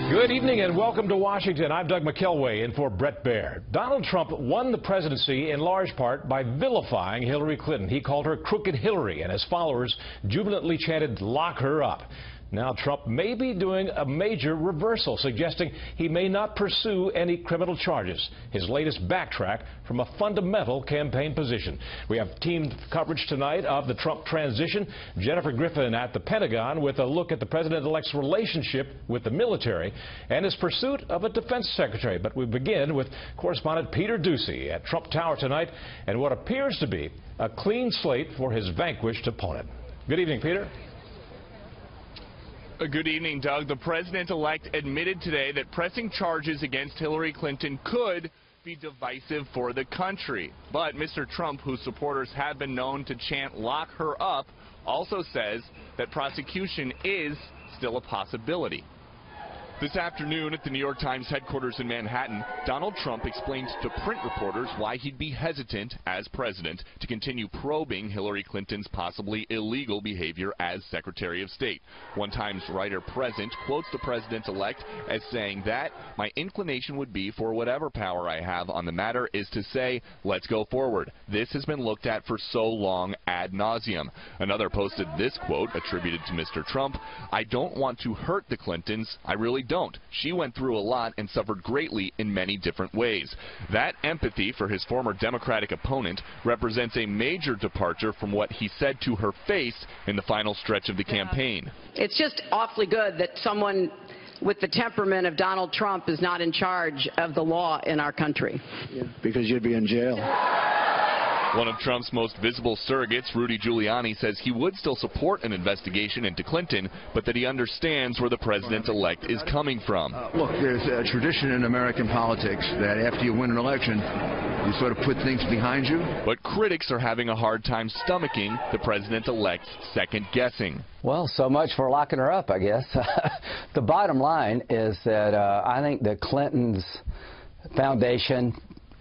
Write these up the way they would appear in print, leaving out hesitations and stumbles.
Good evening and welcome to Washington. I'm Doug McKelway in for Brett Baer. Donald Trump won the presidency in large part by vilifying Hillary Clinton. He called her Crooked Hillary, and his followers jubilantly chanted, "Lock her up." Now Trump may be doing a major reversal, suggesting he may not pursue any criminal charges. His latest backtrack from a fundamental campaign position. We have team coverage tonight of the Trump transition. Jennifer Griffin at the Pentagon with a look at the president-elect's relationship with the military and his pursuit of a defense secretary. But we begin with correspondent Peter Ducey at Trump Tower tonight and what appears to be a clean slate for his vanquished opponent. Good evening, Peter. Good evening, Doug. The president-elect admitted today that pressing charges against Hillary Clinton could be divisive for the country. But Mr. Trump, whose supporters have been known to chant "lock her up," also says that prosecution is still a possibility. This afternoon at the New York Times headquarters in Manhattan, Donald Trump explained to print reporters why he'd be hesitant as president to continue probing Hillary Clinton's possibly illegal behavior as Secretary of State. One Times writer present quotes the president-elect as saying that "my inclination would be for whatever power I have on the matter is to say, let's go forward. This has been looked at for so long ad nauseum." Another posted this quote attributed to Mr. Trump: "I don't want to hurt the Clintons. I really don't. She went through a lot and suffered greatly in many different ways." That empathy for his former Democratic opponent represents a major departure from what he said to her face in the final stretch of the campaign. It's just awfully good that someone with the temperament of Donald Trump is not in charge of the law in our country. Yeah, because you'd be in jail. One of Trump's most visible surrogates, Rudy Giuliani, says he would still support an investigation into Clinton, but that he understands where the president-elect is coming from. Look, there's a tradition in American politics that after you win an election, you sort of put things behind you. But critics are having a hard time stomaching the president-elect's second-guessing. Well, so much for locking her up, I guess. The bottom line is that I think the Clintons' foundation,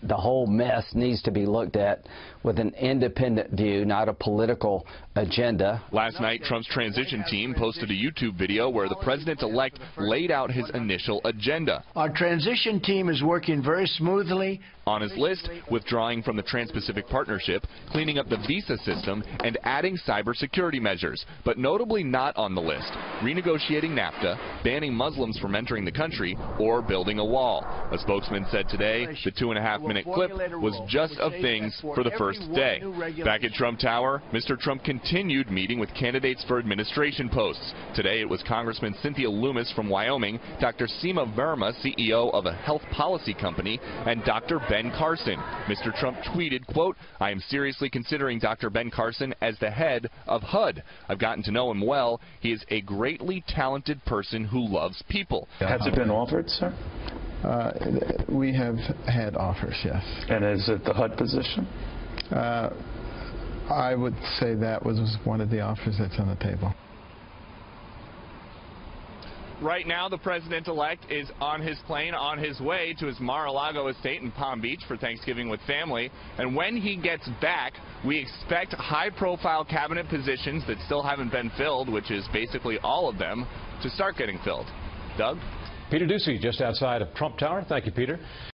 the whole mess, needs to be looked at with an independent view, not a political agenda. Last night, Trump's transition team posted a YouTube video where the president-elect laid out his initial agenda. Our transition team is working very smoothly. On his list, withdrawing from the Trans-Pacific Partnership, cleaning up the visa system, and adding cybersecurity measures. But notably not on the list: renegotiating NAFTA, banning Muslims from entering the country, or building a wall. A spokesman said today the 2.5-minute clip was just of things for the first day. Back at Trump Tower, Mr. Trump continued meeting with candidates for administration posts. Today it was Congressman Cynthia Lummis from Wyoming, Dr. Seema Verma, CEO of a health policy company, and Dr. Ben Carson. Mr. Trump tweeted, quote, "I am seriously considering Dr. Ben Carson as the head of HUD. I've gotten to know him well. He is a greatly talented person who loves people." Has it been offered, sir? We have had offers, yes. And is it the HUD position? I would say that was one of the offers that's on the table. Right now, the president-elect is on his plane on his way to his Mar-a-Lago estate in Palm Beach for Thanksgiving with family. And when he gets back, we expect high-profile cabinet positions that still haven't been filled, which is basically all of them, to start getting filled. Doug? Peter Ducey just outside of Trump Tower. Thank you, Peter.